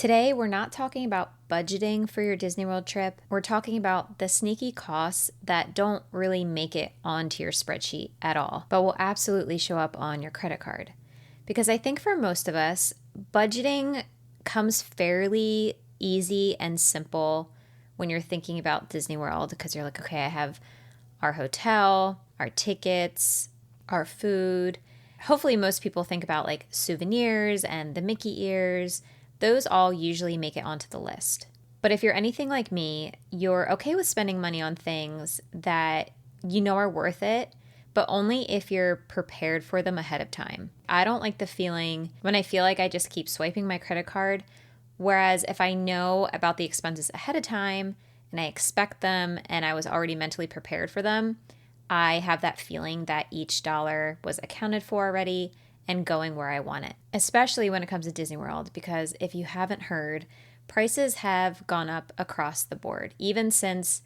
Today, we're not talking about budgeting for your Disney World trip. We're talking about the sneaky costs that don't really make it onto your spreadsheet at all, but will absolutely show up on your credit card. Because I think for most of us, budgeting comes fairly easy and simple when you're thinking about Disney World, because you're like, okay, I have our hotel, our tickets, our food. Hopefully most people think about like souvenirs and the Mickey ears. Those all usually make it onto the list. But if you're anything like me, you're okay with spending money on things that you know are worth it, but only if you're prepared for them ahead of time. I don't like the feeling when I feel like I just keep swiping my credit card, whereas if I know about the expenses ahead of time and I expect them and I was already mentally prepared for them, I have that feeling that each dollar was accounted for already and going where I want it, especially when it comes to Disney World, because if you haven't heard, prices have gone up across the board, even since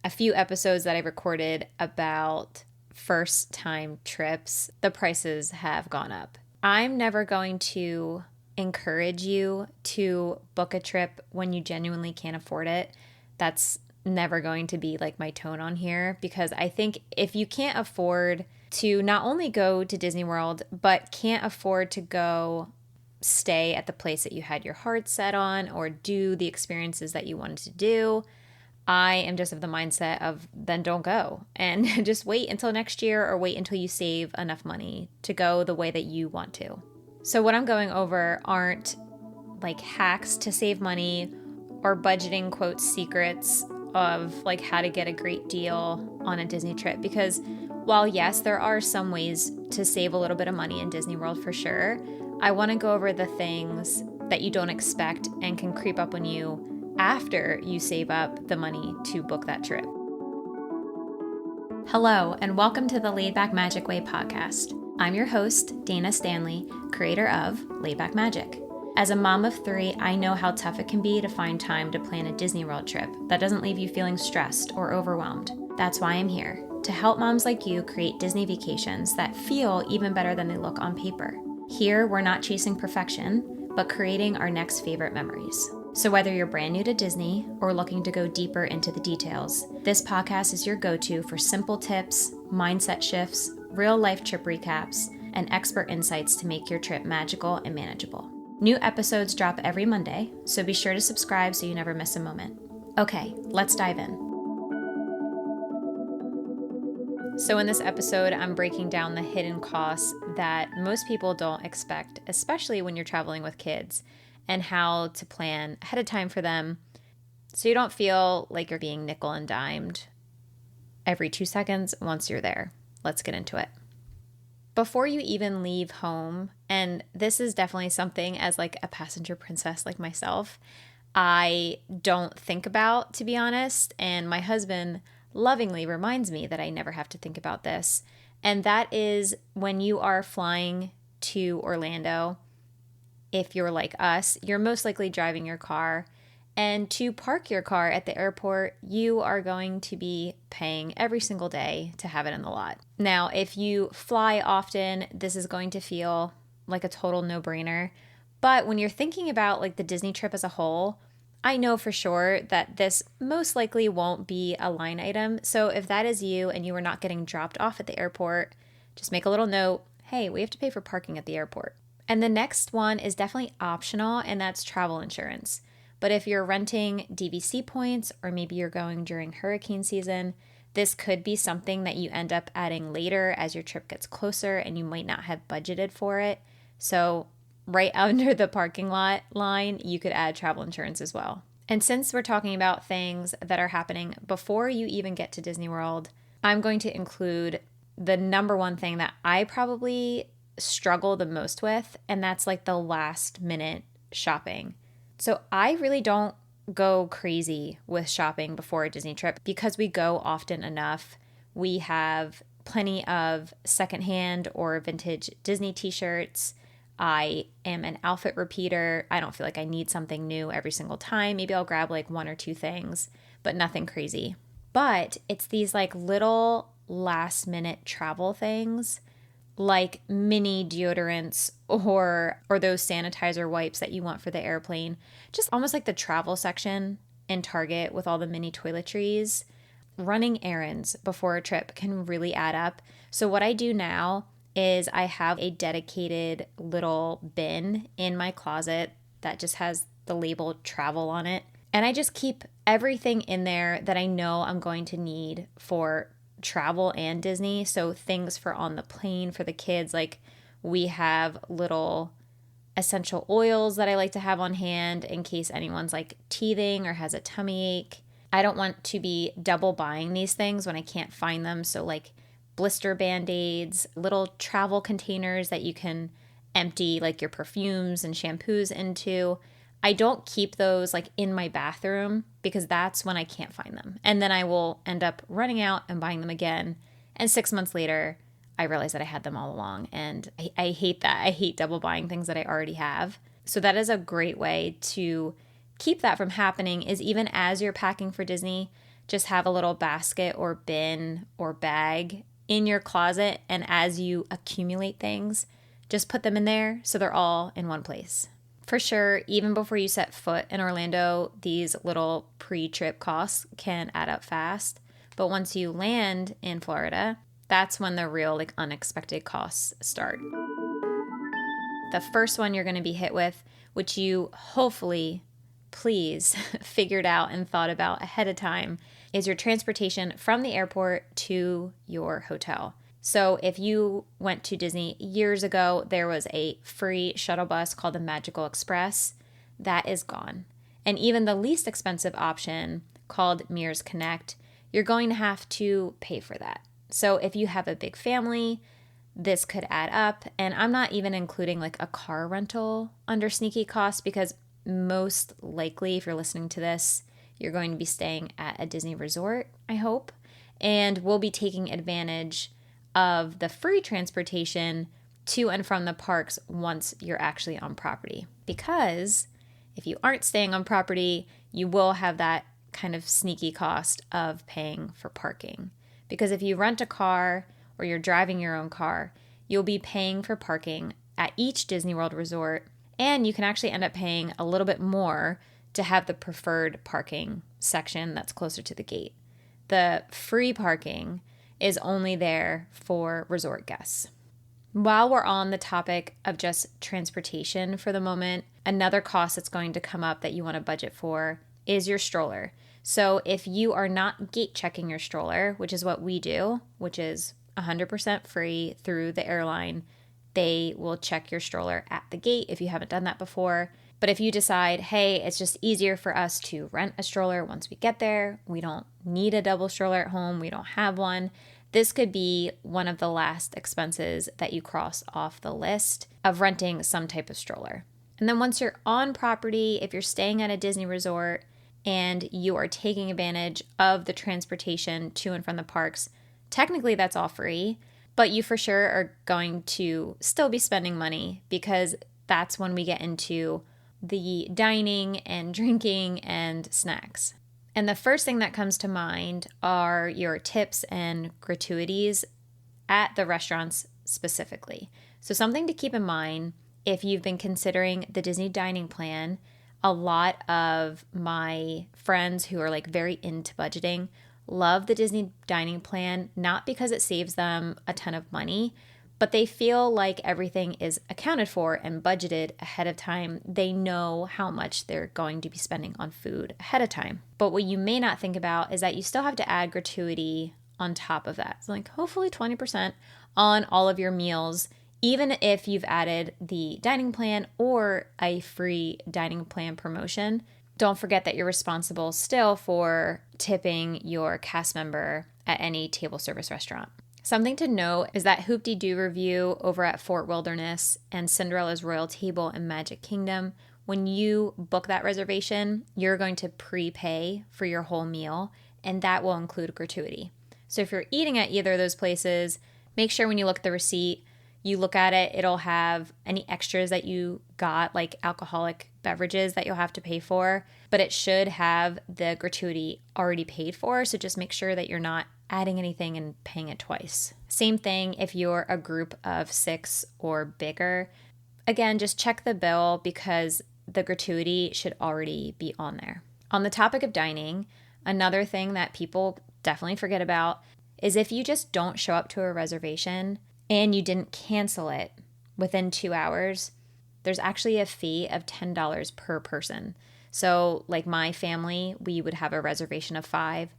a few episodes that I recorded about first time trips, the prices have gone up. I'm never going to encourage you to book a trip when you genuinely can't afford it. That's never going to be like my tone on here, because I think if you can't afford to not only go to Disney World, but can't afford to go stay at the place that you had your heart set on or do the experiences that you wanted to do, I am just of the mindset of then don't go and just wait until next year or wait until you save enough money to go the way that you want to. So what I'm going over aren't like hacks to save money or budgeting quote secrets of like how to get a great deal on a Disney trip, because while yes, there are some ways to save a little bit of money in Disney World for sure, I want to go over the things that you don't expect and can creep up on you after you save up the money to book that trip. Hello, and welcome to the Laid Back Magic Way podcast. I'm your host, Dana Stanley, creator of Laid Back Magic. As a mom of 3, I know how tough it can be to find time to plan a Disney World trip that doesn't leave you feeling stressed or overwhelmed. That's why I'm here, to help moms like you create Disney vacations that feel even better than they look on paper. Here, we're not chasing perfection, but creating our next favorite memories. So whether you're brand new to Disney or looking to go deeper into the details, this podcast is your go-to for simple tips, mindset shifts, real-life trip recaps, and expert insights to make your trip magical and manageable. New episodes drop every Monday, so be sure to subscribe so you never miss a moment. Okay, let's dive in. So in this episode, I'm breaking down the hidden costs that most people don't expect, especially when you're traveling with kids, and how to plan ahead of time for them so you don't feel like you're being nickel and dimed every 2 seconds once you're there. Let's get into it. Before you even leave home, and this is definitely something as like a passenger princess like myself, I don't think about, to be honest, and my husband lovingly reminds me that I never have to think about this, and that is when you are flying to Orlando, if you're like us, you're most likely driving your car, and to park your car at the airport, you are going to be paying every single day to have it in the lot. Now, if you fly often, this is going to feel like a total no-brainer. But when you're thinking about like the Disney trip as a whole, I know for sure that this most likely won't be a line item. So if that is you and you are not getting dropped off at the airport, just make a little note, hey, we have to pay for parking at the airport. And the next one is definitely optional, and that's travel insurance. But if you're renting DVC points, or maybe you're going during hurricane season, this could be something that you end up adding later as your trip gets closer and you might not have budgeted for it. So right under the parking lot line, you could add travel insurance as well. And since we're talking about things that are happening before you even get to Disney World, I'm going to include the number one thing that I probably struggle the most with, and that's like the last minute shopping. So I really don't go crazy with shopping before a Disney trip because we go often enough. We have plenty of secondhand or vintage Disney t-shirts. I am an outfit repeater. I don't feel like I need something new every single time. Maybe I'll grab like 1 or 2 things, but nothing crazy. But it's these like little last minute travel things like mini deodorants or those sanitizer wipes that you want for the airplane. Just almost like the travel section in Target with all the mini toiletries. Running errands before a trip can really add up. So what I do now is I have a dedicated little bin in my closet that just has the label travel on it. And I just keep everything in there that I know I'm going to need for travel and Disney. So things for on the plane for the kids, like we have little essential oils that I like to have on hand in case anyone's like teething or has a tummy ache. I don't want to be double buying these things when I can't find them. So like blister band-aids, little travel containers that you can empty like your perfumes and shampoos into. I don't keep those like in my bathroom because that's when I can't find them. And then I will end up running out and buying them again. And 6 months later, I realize that I had them all along. And I hate that. I hate double buying things that I already have. So that is a great way to keep that from happening, is even as you're packing for Disney, just have a little basket or bin or bag in your closet. And as you accumulate things, just put them in there so they're all in one place. For sure, even before you set foot in Orlando, these little pre-trip costs can add up fast. But once you land in Florida, that's when the real like unexpected costs start. The first one you're going to be hit with, which you hopefully, please, figured out and thought about ahead of time, is your transportation from the airport to your hotel. So if you went to Disney years ago, there was a free shuttle bus called the Magical Express. That is gone. And even the least expensive option called Mears Connect, you're going to have to pay for that. So if you have a big family, this could add up. And I'm not even including like a car rental under sneaky costs, because most likely, if you're listening to this, you're going to be staying at a Disney resort, I hope, and we'll be taking advantage of the free transportation to and from the parks once you're actually on property. Because if you aren't staying on property, you will have that kind of sneaky cost of paying for parking. Because if you rent a car or you're driving your own car, you'll be paying for parking at each Disney World resort, and you can actually end up paying a little bit more to have the preferred parking section that's closer to the gate. The free parking is only there for resort guests. While we're on the topic of just transportation for the moment, another cost that's going to come up that you want to budget for is your stroller. So if you are not gate checking your stroller, which is what we do, which is 100% free through the airline, they will check your stroller at the gate if you haven't done that before. But if you decide, hey, it's just easier for us to rent a stroller once we get there, we don't need a double stroller at home, we don't have one, this could be one of the last expenses that you cross off the list of renting some type of stroller. And then once you're on property, if you're staying at a Disney resort and you are taking advantage of the transportation to and from the parks, technically that's all free, but you for sure are going to still be spending money, because that's when we get into the dining and drinking and snacks. And the first thing that comes to mind are your tips and gratuities at the restaurants specifically. So something to keep in mind if you've been considering the Disney dining plan. A lot of my friends who are like very into budgeting love the Disney dining plan, not because it saves them a ton of money, but they feel like everything is accounted for and budgeted ahead of time. They know how much they're going to be spending on food ahead of time. But what you may not think about is that you still have to add gratuity on top of that. So like hopefully 20% on all of your meals, even if you've added the dining plan or a free dining plan promotion. Don't forget that you're responsible still for tipping your cast member at any table service restaurant. Something to note is that Hoop-Dee-Doo Review over at Fort Wilderness and Cinderella's Royal Table in Magic Kingdom, when you book that reservation, you're going to prepay for your whole meal, and that will include gratuity. So if you're eating at either of those places, make sure when you look at the receipt, you look at it, it'll have any extras that you got, like alcoholic beverages that you'll have to pay for, but it should have the gratuity already paid for. So just make sure that you're not adding anything and paying it twice. Same thing if you're a group of 6 or bigger. Again, just check the bill because the gratuity should already be on there. On the topic of dining, another thing that people definitely forget about is if you just don't show up to a reservation and you didn't cancel it within 2 hours, there's actually a fee of $10 per person. So like my family, we would have a reservation of 5.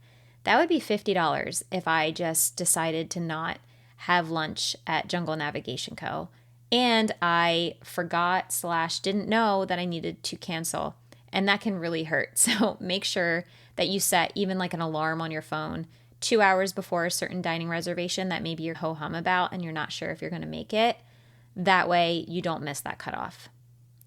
That would be $50 if I just decided to not have lunch at Jungle Navigation Co. And I forgot / didn't know that I needed to cancel. And that can really hurt. So make sure that you set even like an alarm on your phone 2 hours before a certain dining reservation that maybe you're ho-hum about and you're not sure if you're going to make it. That way you don't miss that cutoff.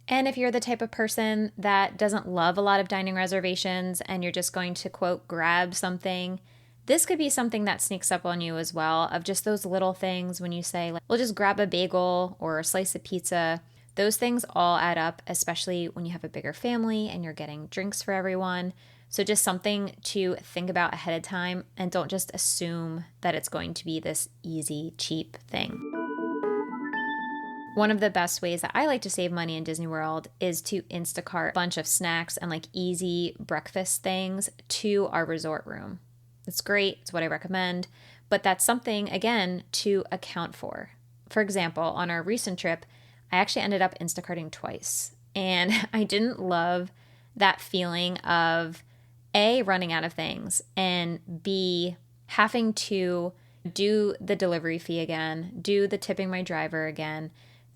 And if you're the type of person that doesn't love a lot of dining reservations and you're just going to, quote, grab something, this could be something that sneaks up on you as well, of just those little things when you say, like, we'll just grab a bagel or a slice of pizza. Those things all add up, especially when you have a bigger family and you're getting drinks for everyone. So just something to think about ahead of time, and don't just assume that it's going to be this easy, cheap thing. One of the best ways that I like to save money in Disney World is to Instacart a bunch of snacks and like easy breakfast things to our resort room. It's great. It's what I recommend. But that's something, again, to account for. For example, on our recent trip, I actually ended up Instacarting twice. And I didn't love that feeling of A, running out of things, and B, having to do the delivery fee again, do the tipping my driver again,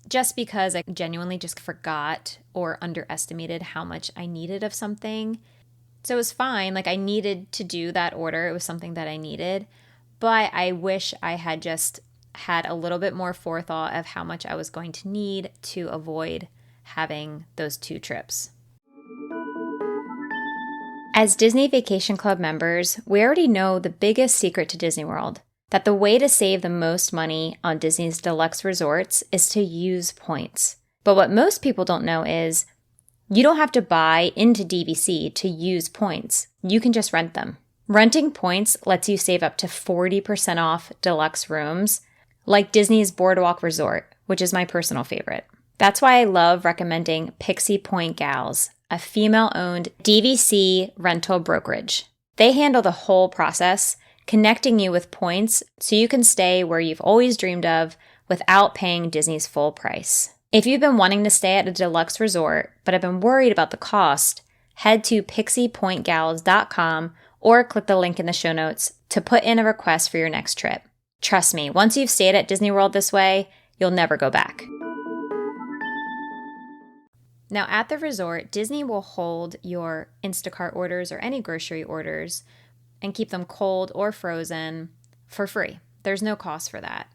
just because I genuinely just forgot or underestimated how much I needed of something. So it was fine. Like, I needed to do that order. It was something that I needed. But I wish I had just had a little bit more forethought of how much I was going to need to avoid having those 2 trips. As Disney Vacation Club members, we already know the biggest secret to Disney World, that the way to save the most money on Disney's deluxe resorts is to use points. But what most people don't know is you don't have to buy into DVC to use points. You can just rent them. Renting points lets you save up to 40% off deluxe rooms, like Disney's Boardwalk Resort, which is my personal favorite. That's why I love recommending Pixie Point Gals, a female-owned DVC rental brokerage. They handle the whole process, connecting you with points so you can stay where you've always dreamed of without paying Disney's full price. If you've been wanting to stay at a deluxe resort but have been worried about the cost, head to pixiepointgals.com or click the link in the show notes to put in a request for your next trip. Trust me, once you've stayed at Disney World this way, you'll never go back. Now, at the resort, Disney will hold your Instacart orders or any grocery orders and keep them cold or frozen for free. There's no cost for that.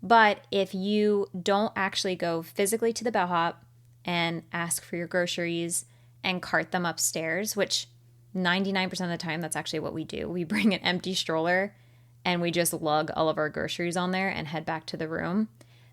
But if you don't actually go physically to the bellhop and ask for your groceries and cart them upstairs, which 99% of the time, that's actually what we do. We bring an empty stroller and we just lug all of our groceries on there and head back to the room.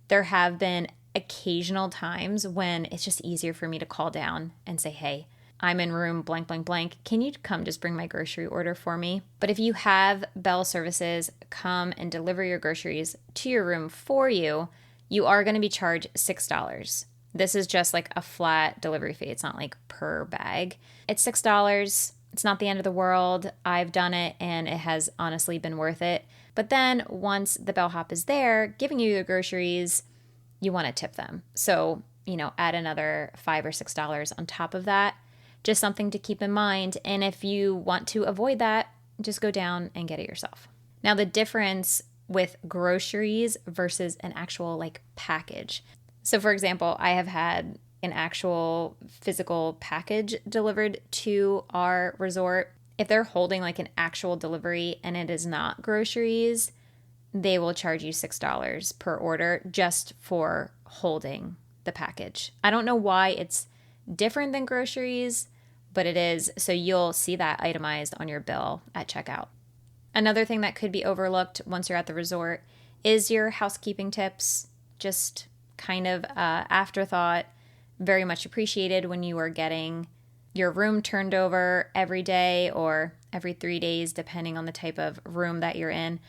There have been occasional times when it's just easier for me to call down and say, hey, I'm in room blank, blank, blank. Can you come just bring my grocery order for me? But if you have Bell Services come and deliver your groceries to your room for you, you are going to be charged $6. This is just like a flat delivery fee. It's not like per bag. It's $6. It's not the end of the world. I've done it and it has honestly been worth it. But then once the bellhop is there giving you the groceries, you want to tip them. So, add another $5 or $6 on top of that. Just something to keep in mind. And if you want to avoid that, just go down and get it yourself. Now, the difference with groceries versus an actual package. So for example, I have had an actual physical package delivered to our resort. If they're holding an actual delivery and it is not groceries, they will charge you $6 per order just for holding the package. I don't know why it's different than groceries, but it is, so you'll see that itemized on your bill at checkout. Another thing that could be overlooked once you're at the resort is your housekeeping tips. Just kind of afterthought, very much appreciated when you are getting your room turned over every day or every 3 days, depending on the type of room that you're in.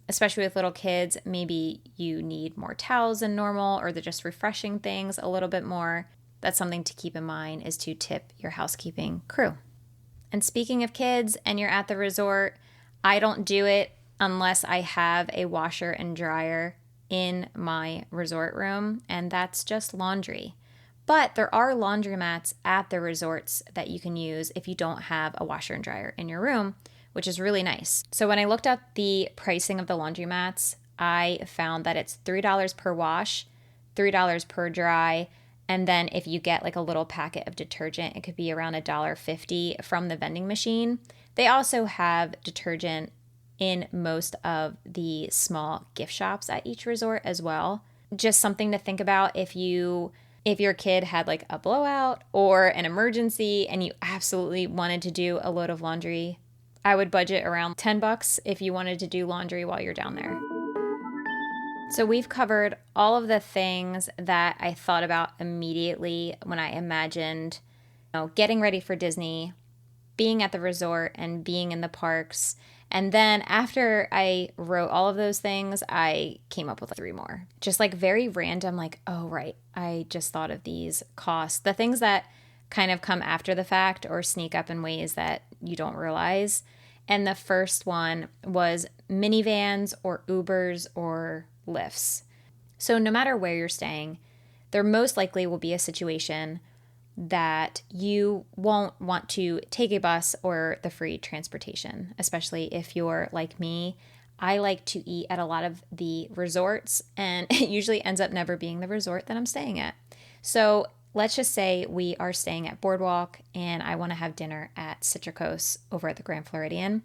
Especially with little kids, maybe you need more towels than normal, or they're just refreshing things a little bit more. That's something to keep in mind, is to tip your housekeeping crew. And speaking of kids and you're at the resort, I don't do it unless I have a washer and dryer in my resort room, and that's just laundry. But there are laundromats at the resorts that you can use if you don't have a washer and dryer in your room, which is really nice. So when I looked up the pricing of the laundromats, I found that it's $3 per wash, $3 per dry, and then if you get like a little packet of detergent, it could be around $1.50 from the vending machine. They also have detergent in most of the small gift shops at each resort as well. Just something to think about if your kid had like a blowout or an emergency and you absolutely wanted to do a load of laundry. I would budget around $10 if you wanted to do laundry while you're down there. So we've covered all of the things that I thought about immediately when I imagined, getting ready for Disney, being at the resort, and being in the parks. And then after I wrote all of those things, I came up with 3 more. Just like very random, like, oh, right, I just thought of these costs. The things that kind of come after the fact or sneak up in ways that you don't realize. And the first one was minivans or Ubers or Lyfts. So no matter where you're staying, there most likely will be a situation that you won't want to take a bus or the free transportation, especially if you're like me. I like to eat at a lot of the resorts, and it usually ends up never being the resort that I'm staying at. So let's just say we are staying at Boardwalk and I want to have dinner at Citricos over at the Grand Floridian.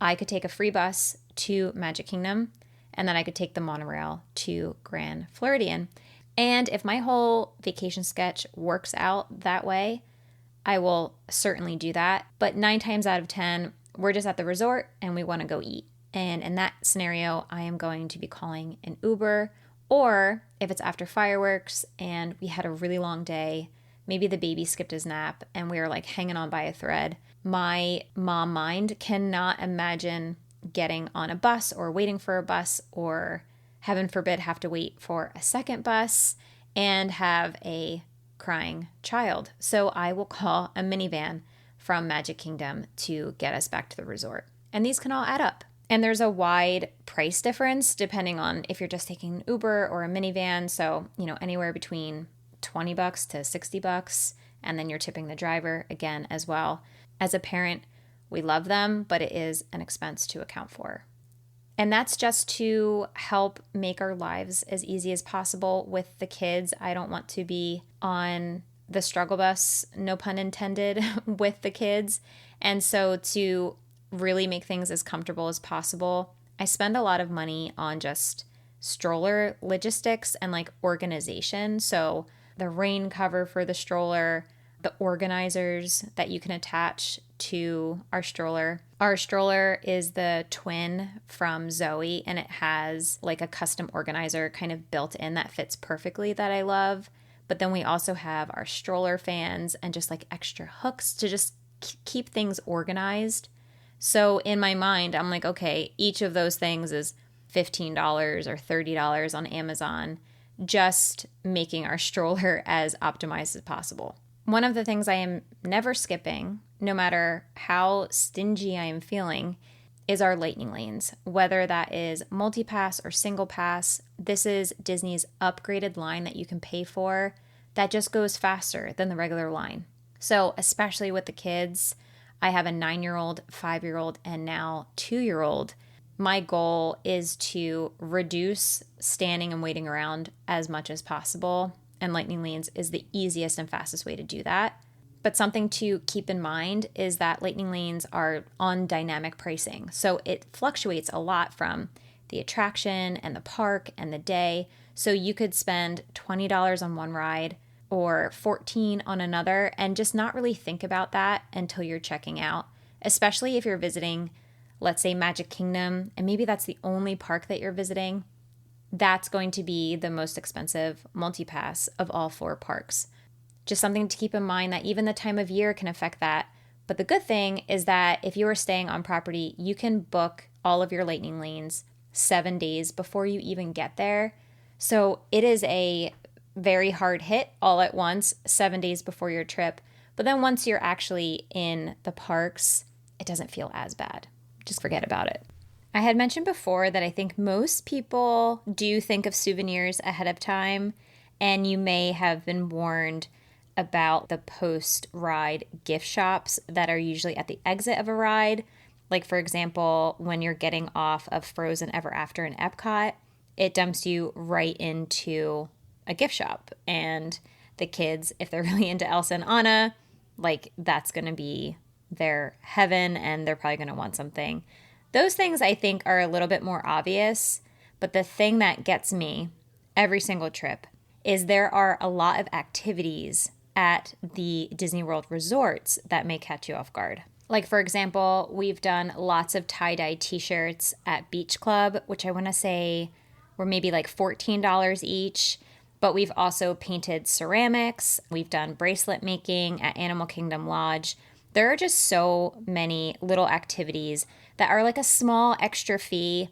I could take a free bus to Magic Kingdom, and then I could take the monorail to Grand Floridian. And if my whole vacation sketch works out that way, I will certainly do that. But 9 times out of 10, we're just at the resort and we want to go eat. And in that scenario, I am going to be calling an Uber. Or if it's after fireworks and we had a really long day, maybe the baby skipped his nap and we were like hanging on by a thread, my mom mind cannot imagine getting on a bus or waiting for a bus, or heaven forbid have to wait for a second bus and have a crying child. So I will call a minivan from Magic Kingdom to get us back to the resort. And these can all add up. And there's a wide price difference depending on if you're just taking an Uber or a minivan. So, anywhere between $20 to $60. And then you're tipping the driver again as well. As a parent, we love them, but it is an expense to account for. And that's just to help make our lives as easy as possible with the kids. I don't want to be on the struggle bus, no pun intended, with the kids. And so to really make things as comfortable as possible, I spend a lot of money on just stroller logistics and like organization. So the rain cover for the stroller, the organizers that you can attach to our stroller. Our stroller is the twin from Zoe, and it has like a custom organizer kind of built in that fits perfectly that I love. But then we also have our stroller fans and just like extra hooks to just keep things organized. So in my mind, I'm like, okay, each of those things is $15 or $30 on Amazon, just making our stroller as optimized as possible. One of the things I am never skipping, no matter how stingy I am feeling, is our lightning lanes. Whether that is multi-pass or single pass, this is Disney's upgraded line that you can pay for that just goes faster than the regular line. So especially with the kids, I have a 9-year-old, 5-year-old, and now 2-year-old. My goal is to reduce standing and waiting around as much as possible. And lightning lanes is the easiest and fastest way to do that. But something to keep in mind is that lightning lanes are on dynamic pricing. So it fluctuates a lot from the attraction and the park and the day. So you could spend $20 on one ride or $14 on another and just not really think about that until you're checking out, especially if you're visiting, let's say, Magic Kingdom, and maybe that's the only park that you're visiting. That's going to be the most expensive multi-pass of all 4 parks. Just something to keep in mind that even the time of year can affect that. But the good thing is that if you are staying on property, you can book all of your lightning lanes 7 days before you even get there. So it is a very hard hit all at once, 7 days before your trip. But then once you're actually in the parks, it doesn't feel as bad. Just forget about it. I had mentioned before that I think most people do think of souvenirs ahead of time, and you may have been warned about the post-ride gift shops that are usually at the exit of a ride. Like, for example, when you're getting off of Frozen Ever After in Epcot, it dumps you right into a gift shop. And the kids, if they're really into Elsa and Anna, like, that's going to be their heaven, and they're probably going to want something. Those things I think are a little bit more obvious, but the thing that gets me every single trip is there are a lot of activities at the Disney World resorts that may catch you off guard. Like, for example, we've done lots of tie-dye t-shirts at Beach Club, which I want to say were maybe like $14 each. But we've also painted ceramics. We've done bracelet making at Animal Kingdom Lodge. There are just so many little activities that are like a small extra fee.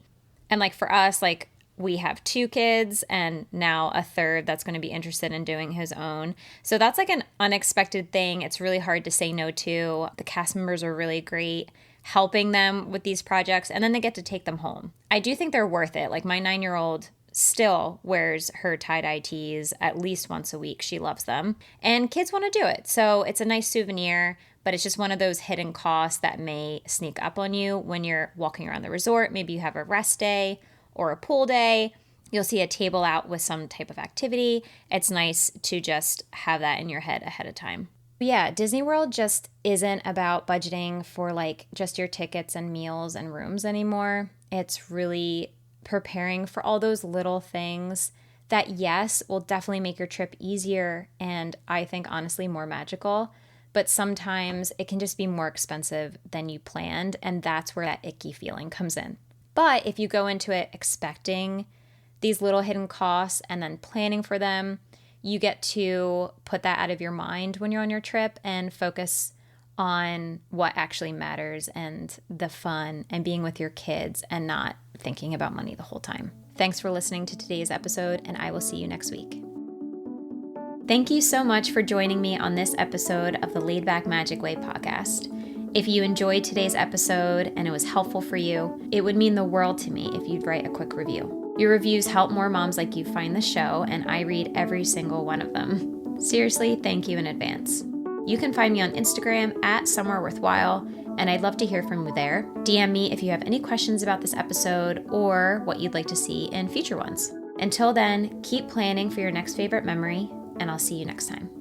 And like for us, like we have 2 kids and now a third that's going to be interested in doing his own. So that's like an unexpected thing. It's really hard to say no to. The cast members are really great helping them with these projects, and then they get to take them home. I do think they're worth it. Like my 9-year-old still wears her tie-dye tees at least once a week. She loves them. And kids want to do it. So it's a nice souvenir, but it's just one of those hidden costs that may sneak up on you when you're walking around the resort. Maybe you have a rest day or a pool day. You'll see a table out with some type of activity. It's nice to just have that in your head ahead of time. Yeah, Disney World just isn't about budgeting for like just your tickets and meals and rooms anymore. It's really preparing for all those little things that, yes, will definitely make your trip easier and I think honestly more magical, but sometimes it can just be more expensive than you planned, and that's where that icky feeling comes in. But if you go into it expecting these little hidden costs and then planning for them, you get to put that out of your mind when you're on your trip and focus on what actually matters and the fun and being with your kids and not thinking about money the whole time. Thanks for listening to today's episode, and I will see you next week. Thank you so much for joining me on this episode of the Laid Back Magic Way podcast. If you enjoyed today's episode and it was helpful for you, it would mean the world to me if you'd write a quick review. Your reviews help more moms like you find the show, and I read every single one of them. Seriously, thank you in advance. You can find me on Instagram at Somewhere Worthwhile, and I'd love to hear from you there. DM me if you have any questions about this episode or what you'd like to see in future ones. Until then, keep planning for your next favorite memory, and I'll see you next time.